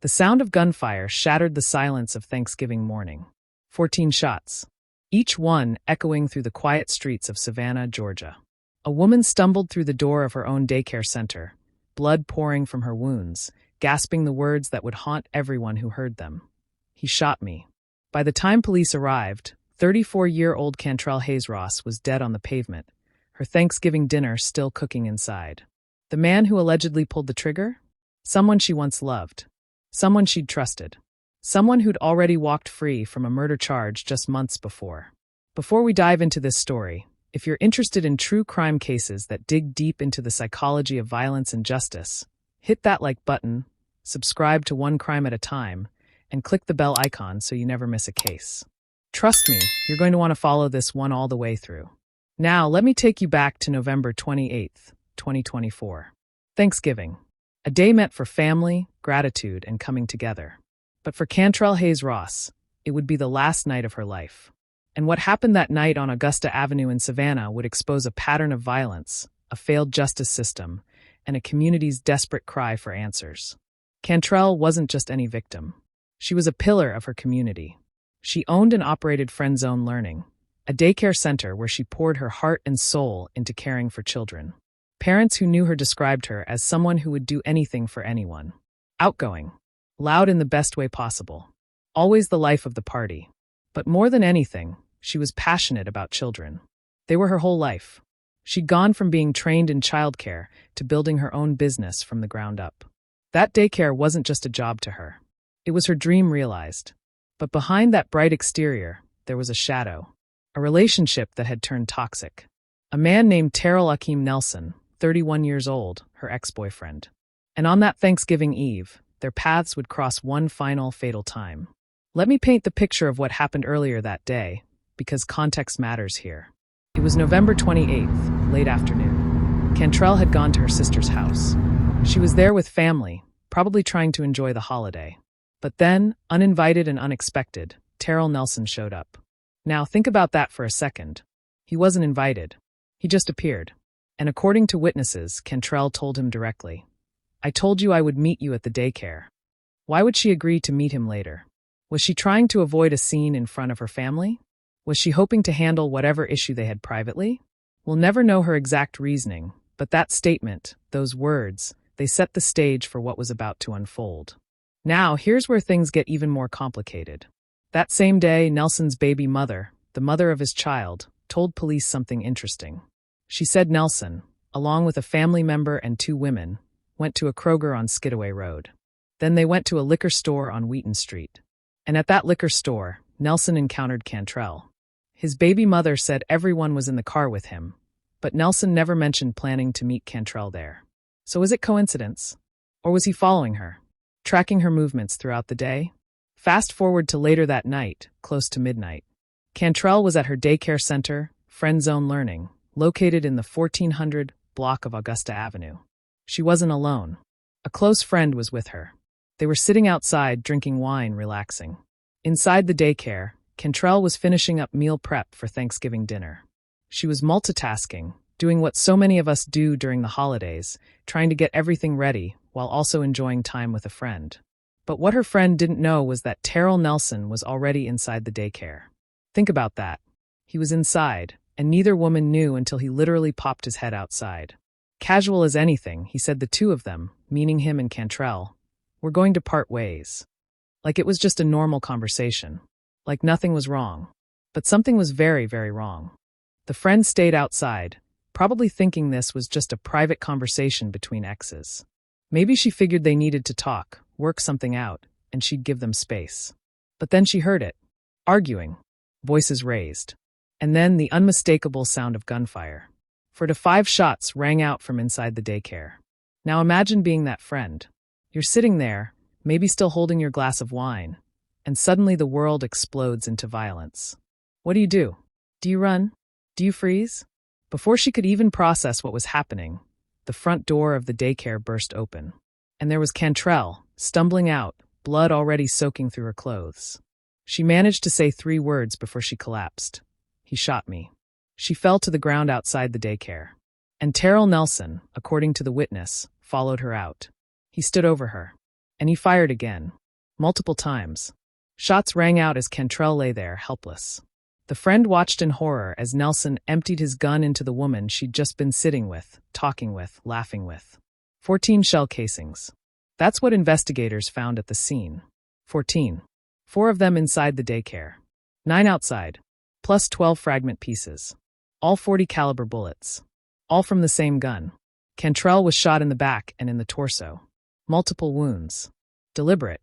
The sound of gunfire shattered the silence of Thanksgiving morning. 14 shots, each one echoing through the quiet streets of Savannah, Georgia. A woman stumbled through the door of her own daycare center, blood pouring from her wounds, gasping the words that would haunt everyone who heard them. "He shot me." By the time police arrived, 34-year-old Cantrelle Hayes-Ross was dead on the pavement, her Thanksgiving dinner still cooking inside. The man who allegedly pulled the trigger? Someone she once loved. Someone she'd trusted. Someone who'd already walked free from a murder charge just months before. Before we dive into this story, if you're interested in true crime cases that dig deep into the psychology of violence and justice, hit that like button, subscribe to One Crime at a Time, and click the bell icon so you never miss a case. Trust me, you're going to want to follow this one all the way through. Now, let me take you back to November 28th, 2024. Thanksgiving. A day meant for family, gratitude, and coming together. But for Cantrelle Hayes-Ross, it would be the last night of her life. And what happened that night on Augusta Avenue in Savannah would expose a pattern of violence, a failed justice system, and a community's desperate cry for answers. Cantrelle wasn't just any victim. She was a pillar of her community. She owned and operated Friend Zone Learning, a daycare center where she poured her heart and soul into caring for children. Parents who knew her described her as someone who would do anything for anyone. Outgoing, loud in the best way possible, always the life of the party. But more than anything, she was passionate about children. They were her whole life. She'd gone from being trained in childcare to building her own business from the ground up. That daycare wasn't just a job to her. It was her dream realized. But behind that bright exterior, there was a shadow. A relationship that had turned toxic. A man named Terrell Nelson, 31 years old, her ex-boyfriend. And on that Thanksgiving Eve, their paths would cross one final fatal time. Let me paint the picture of what happened earlier that day, because context matters here. It was November 28th, late afternoon. Cantrelle had gone to her sister's house. She was there with family, probably trying to enjoy the holiday. But then, uninvited and unexpected, Terrell Nelson showed up. Now think about that for a second. He wasn't invited. He just appeared. And according to witnesses, Cantrelle told him directly, "I told you I would meet you at the daycare." Why would she agree to meet him later? Was she trying to avoid a scene in front of her family? Was she hoping to handle whatever issue they had privately? We'll never know her exact reasoning, but that statement, those words, they set the stage for what was about to unfold. Now, here's where things get even more complicated. That same day, Nelson's baby mother, the mother of his child, told police something interesting. She said Nelson, along with a family member and 2 women, went to a Kroger on Skidaway Road. Then they went to a liquor store on Wheaton Street. And at that liquor store, Nelson encountered Cantrelle. His baby mother said everyone was in the car with him, but Nelson never mentioned planning to meet Cantrelle there. So was it coincidence? Or was he following her, tracking her movements throughout the day? Fast forward to later that night, close to midnight. Cantrelle was at her daycare center, Friend Zone Learning, located in the 1400 block of Augusta Avenue. She wasn't alone. A close friend was with her. They were sitting outside, drinking wine, relaxing. Inside the daycare, Cantrelle was finishing up meal prep for Thanksgiving dinner. She was multitasking, doing what so many of us do during the holidays, trying to get everything ready while also enjoying time with a friend. But what her friend didn't know was that Terrell Nelson was already inside the daycare. Think about that. He was inside, and neither woman knew until he literally popped his head outside. Casual as anything, he said the 2 of them, meaning him and Cantrelle, were going to part ways. Like it was just a normal conversation. Like nothing was wrong. But something was very, very wrong. The friend stayed outside, probably thinking this was just a private conversation between exes. Maybe she figured they needed to talk, work something out, and she'd give them space. But then she heard it. Arguing. Voices raised. And then the unmistakable sound of gunfire. 4 to 5 shots rang out from inside the daycare. Now imagine being that friend. You're sitting there, maybe still holding your glass of wine, and suddenly the world explodes into violence. What do? Do you run? Do you freeze? Before she could even process what was happening, the front door of the daycare burst open. And there was Cantrelle, stumbling out, blood already soaking through her clothes. She managed to say 3 words before she collapsed. "He shot me." She fell to the ground outside the daycare. And Terrell Nelson, according to the witness, followed her out. He stood over her. And he fired again. Multiple times. Shots rang out as Cantrelle lay there, helpless. The friend watched in horror as Nelson emptied his gun into the woman she'd just been sitting with, talking with, laughing with. 14 shell casings. That's what investigators found at the scene. 14. 4 of them inside the daycare. 9 outside. Plus 12 fragment pieces. All .40 caliber bullets. All from the same gun. Cantrelle was shot in the back and in the torso. Multiple wounds. Deliberate.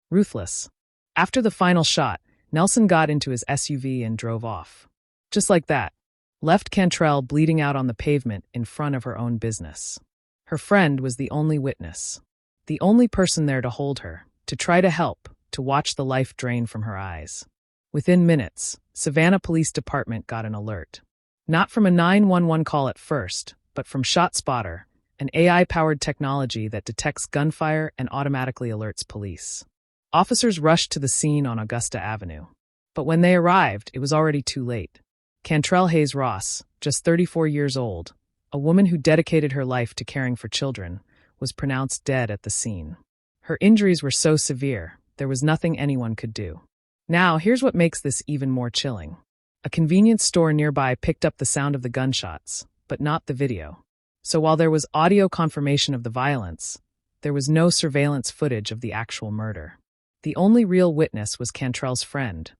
Ruthless. After the final shot, Nelson got into his SUV and drove off. Just like that. Left Cantrelle bleeding out on the pavement in front of her own business. Her friend was the only witness. The only person there to hold her, to try to help, to watch the life drain from her eyes. Within minutes, Savannah Police Department got an alert. Not from a 911 call at first, but from ShotSpotter, an AI-powered technology that detects gunfire and automatically alerts police. Officers rushed to the scene on Augusta Avenue. But when they arrived, it was already too late. Cantrelle Hayes-Ross, just 34 years old, a woman who dedicated her life to caring for children, was pronounced dead at the scene. Her injuries were so severe, there was nothing anyone could do. Now, here's what makes this even more chilling. A convenience store nearby picked up the sound of the gunshots, but not the video. So while there was audio confirmation of the violence, there was no surveillance footage of the actual murder. The only real witness was Cantrelle's friend,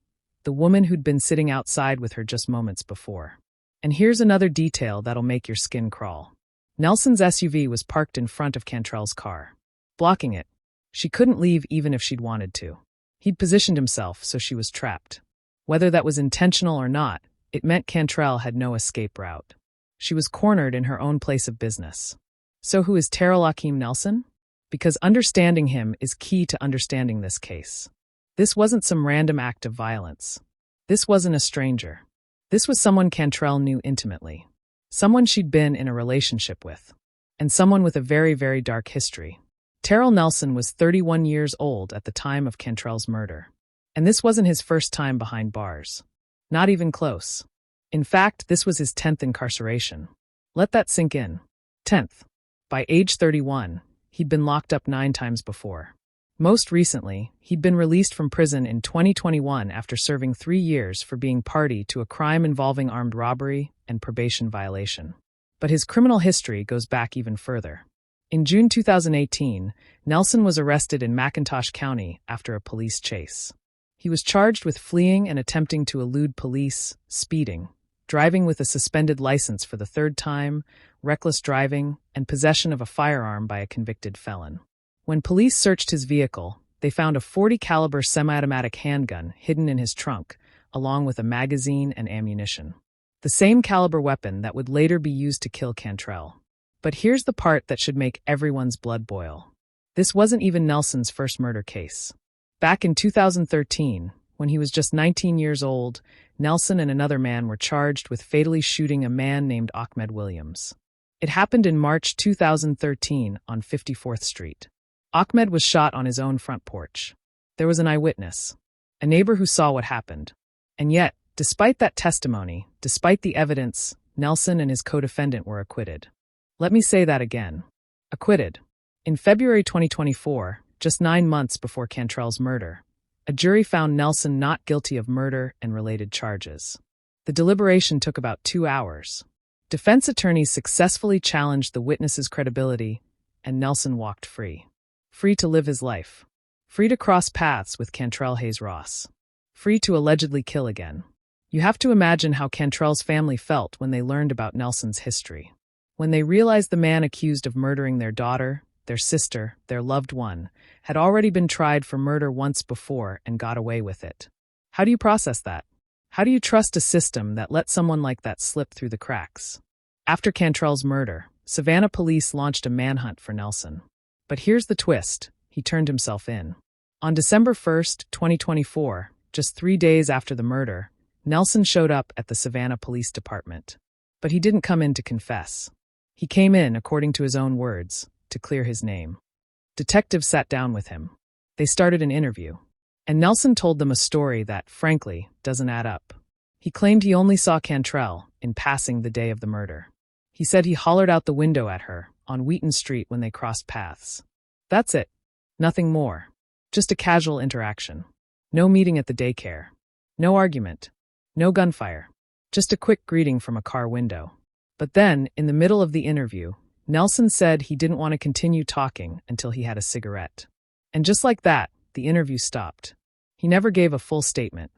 the woman who'd been sitting outside with her just moments before. And here's another detail that'll make your skin crawl. Nelson's SUV was parked in front of Cantrelle's car, blocking it. She couldn't leave even if she'd wanted to. He'd positioned himself so she was trapped. Whether that was intentional or not, it meant Cantrelle had no escape route. She was cornered in her own place of business. So who is Terrell Nelson? Because understanding him is key to understanding this case. This wasn't some random act of violence. This wasn't a stranger. This was someone Cantrelle knew intimately. Someone she'd been in a relationship with. And someone with a very, very dark history. Terrell Nelson was 31 years old at the time of Cantrelle's murder. And this wasn't his first time behind bars. Not even close. In fact, this was his 10th incarceration. Let that sink in. 10th. By age 31, he'd been locked up 9 times before. Most recently, he'd been released from prison in 2021 after serving 3 years for being party to a crime involving armed robbery and probation violation. But his criminal history goes back even further. In June 2018, Nelson was arrested in McIntosh County after a police chase. He was charged with fleeing and attempting to elude police, speeding, driving with a suspended license for the 3rd time, reckless driving, and possession of a firearm by a convicted felon. When police searched his vehicle, they found a .40 caliber semi-automatic handgun hidden in his trunk, along with a magazine and ammunition. The same caliber weapon that would later be used to kill Cantrelle. But here's the part that should make everyone's blood boil. This wasn't even Nelson's first murder case. Back in 2013, when he was just 19 years old, Nelson and another man were charged with fatally shooting a man named Ahmed Williams. It happened in March 2013 on 54th Street. Ahmed was shot on his own front porch. There was an eyewitness, a neighbor who saw what happened. And yet, despite that testimony, despite the evidence, Nelson and his co-defendant were acquitted. Let me say that again. Acquitted. In February 2024, just 9 months before Cantrelle's murder, a jury found Nelson not guilty of murder and related charges. The deliberation took about 2 hours. Defense attorneys successfully challenged the witness's credibility, and Nelson walked free. Free to live his life. Free to cross paths with Cantrelle Hayes-Ross. Free to allegedly kill again. You have to imagine how Cantrelle's family felt when they learned about Nelson's history. When they realized the man accused of murdering their daughter, their sister, their loved one, had already been tried for murder once before and got away with it. How do you process that? How do you trust a system that let someone like that slip through the cracks? After Cantrelle's murder, Savannah police launched a manhunt for Nelson. But here's the twist. He turned himself in. On December 1st, 2024, just 3 days after the murder, Nelson showed up at the Savannah Police Department. But he didn't come in to confess. He came in, according to his own words, to clear his name. Detectives sat down with him. They started an interview. And Nelson told them a story that, frankly, doesn't add up. He claimed he only saw Cantrelle in passing the day of the murder. He said he hollered out the window at her on Wheaton Street when they crossed paths. That's it. Nothing more. Just a casual interaction. No meeting at the daycare. No argument. No gunfire. Just a quick greeting from a car window. But then, in the middle of the interview, Nelson said he didn't want to continue talking until he had a cigarette. And just like that, the interview stopped. He never gave a full statement.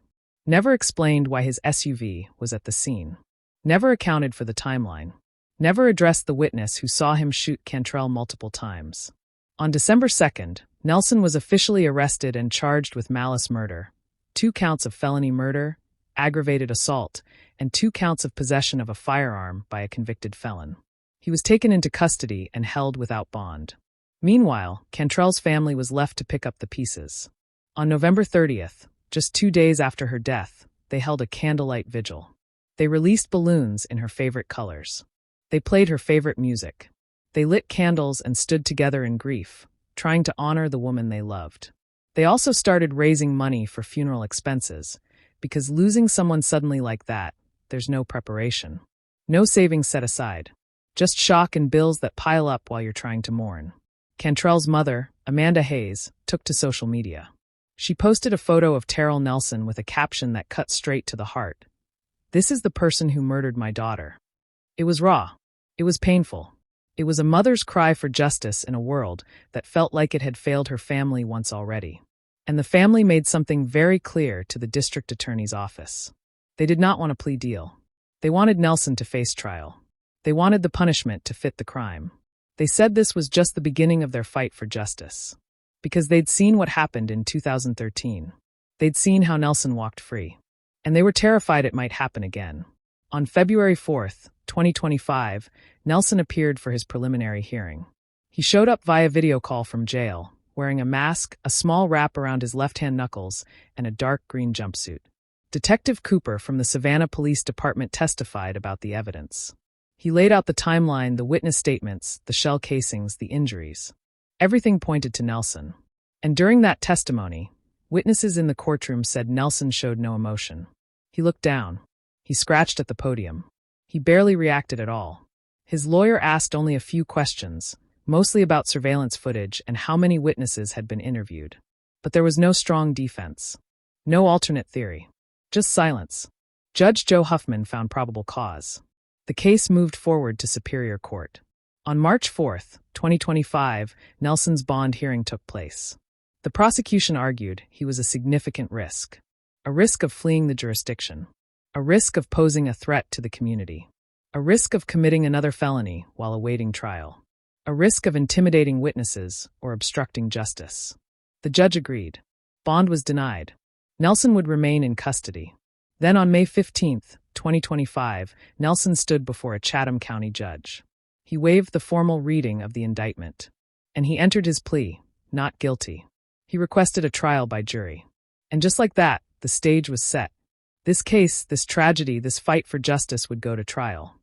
Never explained why his SUV was at the scene. Never accounted for the timeline. Never addressed the witness who saw him shoot Cantrelle multiple times. On December 2nd, Nelson was officially arrested and charged with malice murder, 2 counts of felony murder, aggravated assault, and 2 counts of possession of a firearm by a convicted felon. He was taken into custody and held without bond. Meanwhile, Cantrelle's family was left to pick up the pieces. On November 30th, just 2 days after her death, they held a candlelight vigil. They released balloons in her favorite colors. They played her favorite music. They lit candles and stood together in grief, trying to honor the woman they loved. They also started raising money for funeral expenses, because losing someone suddenly like that, there's no preparation. No savings set aside. Just shock and bills that pile up while you're trying to mourn. Cantrelle's mother, Amanda Hayes, took to social media. She posted a photo of Terrell Nelson with a caption that cut straight to the heart. "This is the person who murdered my daughter." It was raw. It was painful. It was a mother's cry for justice in a world that felt like it had failed her family once already. And the family made something very clear to the district attorney's office. They did not want a plea deal. They wanted Nelson to face trial. They wanted the punishment to fit the crime. They said this was just the beginning of their fight for justice. Because they'd seen what happened in 2013. They'd seen how Nelson walked free. And they were terrified it might happen again. On February 4th, 2025, Nelson appeared for his preliminary hearing. He showed up via video call from jail, wearing a mask, a small wrap around his left-hand knuckles, and a dark green jumpsuit. Detective Cooper from the Savannah Police Department testified about the evidence. He laid out the timeline, the witness statements, the shell casings, the injuries. Everything pointed to Nelson. And during that testimony, witnesses in the courtroom said Nelson showed no emotion. He looked down. He scratched at the podium. He barely reacted at all. His lawyer asked only a few questions, mostly about surveillance footage and how many witnesses had been interviewed. But there was no strong defense. No alternate theory. Just silence. Judge Joe Huffman found probable cause. The case moved forward to Superior Court. On March 4th, 2025, Nelson's bond hearing took place. The prosecution argued he was a significant risk. A risk of fleeing the jurisdiction. A risk of posing a threat to the community. A risk of committing another felony while awaiting trial. A risk of intimidating witnesses or obstructing justice. The judge agreed. Bond was denied. Nelson would remain in custody. Then on May 15th, 2025, Nelson stood before a Chatham County judge. He waived the formal reading of the indictment. And he entered his plea, not guilty. He requested a trial by jury. And just like that, the stage was set. This case, this tragedy, this fight for justice would go to trial.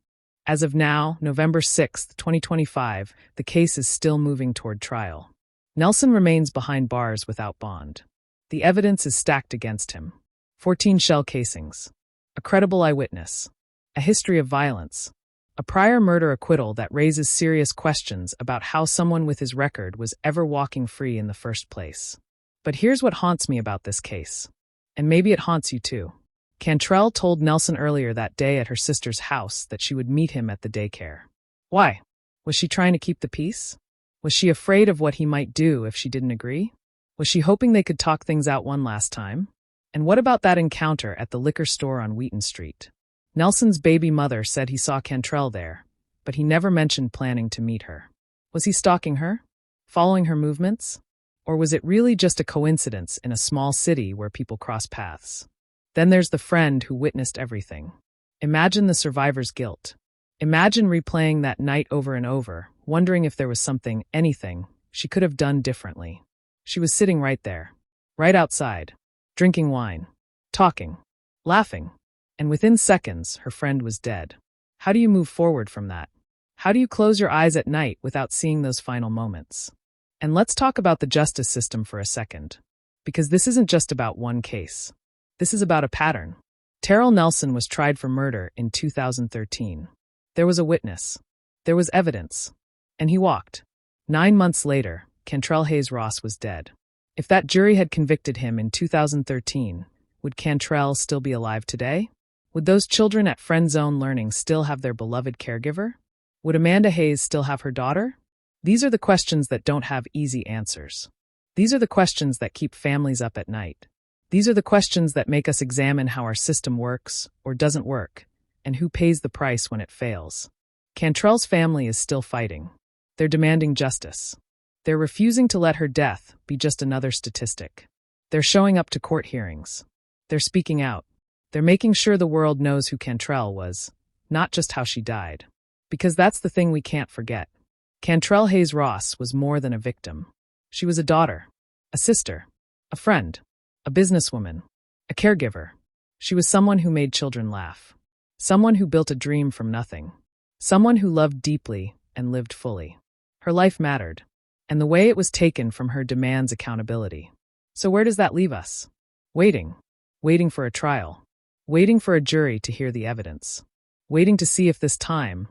As of now, November 6th, 2025, the case is still moving toward trial. Nelson remains behind bars without bond. The evidence is stacked against him. 14 shell casings. A credible eyewitness. A history of violence. A prior murder acquittal that raises serious questions about how someone with his record was ever walking free in the first place. But here's what haunts me about this case. And maybe it haunts you too. Cantrelle told Nelson earlier that day at her sister's house that she would meet him at the daycare. Why? Was she trying to keep the peace? Was she afraid of what he might do if she didn't agree? Was she hoping they could talk things out one last time? And what about that encounter at the liquor store on Wheaton Street? Nelson's baby mother said he saw Cantrelle there, but he never mentioned planning to meet her. Was he stalking her? Following her movements? Or was it really just a coincidence in a small city where people cross paths? Then there's the friend who witnessed everything. Imagine the survivor's guilt. Imagine replaying that night over and over, wondering if there was something, anything, she could have done differently. She was sitting right there, right outside, drinking wine, talking, laughing. And within seconds, her friend was dead. How do you move forward from that? How do you close your eyes at night without seeing those final moments? And let's talk about the justice system for a second. Because this isn't just about one case. This is about a pattern. Terrell Nelson was tried for murder in 2013. There was a witness. There was evidence. And he walked. 9 months later, Cantrelle Hayes-Ross was dead. If that jury had convicted him in 2013, would Cantrelle still be alive today? Would those children at Friend Zone Learning still have their beloved caregiver? Would Amanda Hayes still have her daughter? These are the questions that don't have easy answers. These are the questions that keep families up at night. These are the questions that make us examine how our system works or doesn't work, and who pays the price when it fails. Cantrell's family is still fighting. They're demanding justice. They're refusing to let her death be just another statistic. They're showing up to court hearings. They're speaking out. They're making sure the world knows who Cantrelle was, not just how she died. Because that's the thing we can't forget. Cantrelle Hayes-Ross was more than a victim. She was a daughter, a sister, a friend, a businesswoman, a caregiver. She was someone who made children laugh. Someone who built a dream from nothing. Someone who loved deeply and lived fully. Her life mattered, and the way it was taken from her demands accountability. So where does that leave us? Waiting. Waiting for a trial. Waiting for a jury to hear the evidence. Waiting to see if this time,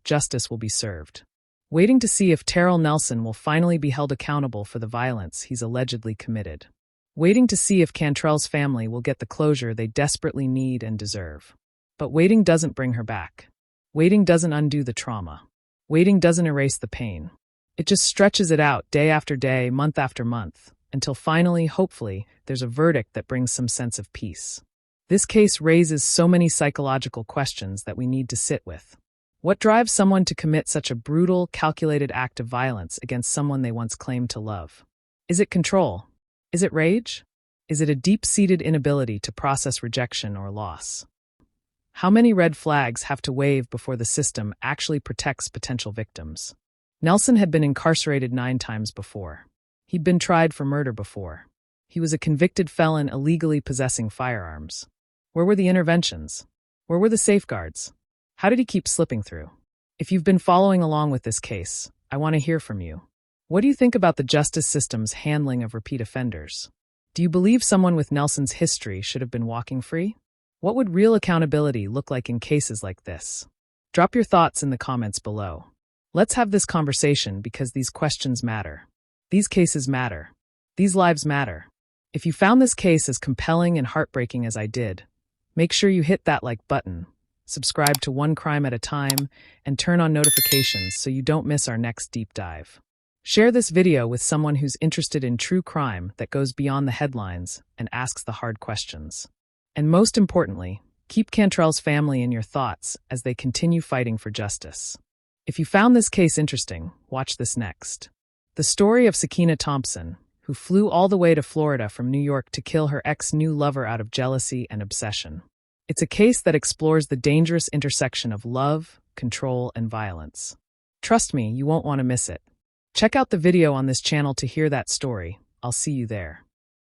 justice will be served. Waiting to see if Terrell Nelson will finally be held accountable for the violence he's allegedly committed. Waiting to see if Cantrell's family will get the closure they desperately need and deserve. But waiting doesn't bring her back. Waiting doesn't undo the trauma. Waiting doesn't erase the pain. It just stretches it out day after day, month after month, until finally, hopefully, there's a verdict that brings some sense of peace. This case raises so many psychological questions that we need to sit with. What drives someone to commit such a brutal, calculated act of violence against someone they once claimed to love? Is it control? Is it rage? Is it a deep-seated inability to process rejection or loss? How many red flags have to wave before the system actually protects potential victims? Nelson had been incarcerated 9 times before. He'd been tried for murder before. He was a convicted felon illegally possessing firearms. Where were the interventions? Where were the safeguards? How did he keep slipping through? If you've been following along with this case, I want to hear from you. What do you think about the justice system's handling of repeat offenders? Do you believe someone with Nelson's history should have been walking free? What would real accountability look like in cases like this? Drop your thoughts in the comments below. Let's have this conversation because these questions matter. These cases matter. These lives matter. If you found this case as compelling and heartbreaking as I did, make sure you hit that like button, subscribe to One Crime at a Time, and turn on notifications so you don't miss our next deep dive. Share this video with someone who's interested in true crime that goes beyond the headlines and asks the hard questions. And most importantly, keep Cantrell's family in your thoughts as they continue fighting for justice. If you found this case interesting, watch this next. The story of Sakina Thompson, who flew all the way to Florida from New York to kill her ex-new lover out of jealousy and obsession. It's a case that explores the dangerous intersection of love, control, and violence. Trust me, you won't want to miss it. Check out the video on this channel to hear that story. I'll see you there.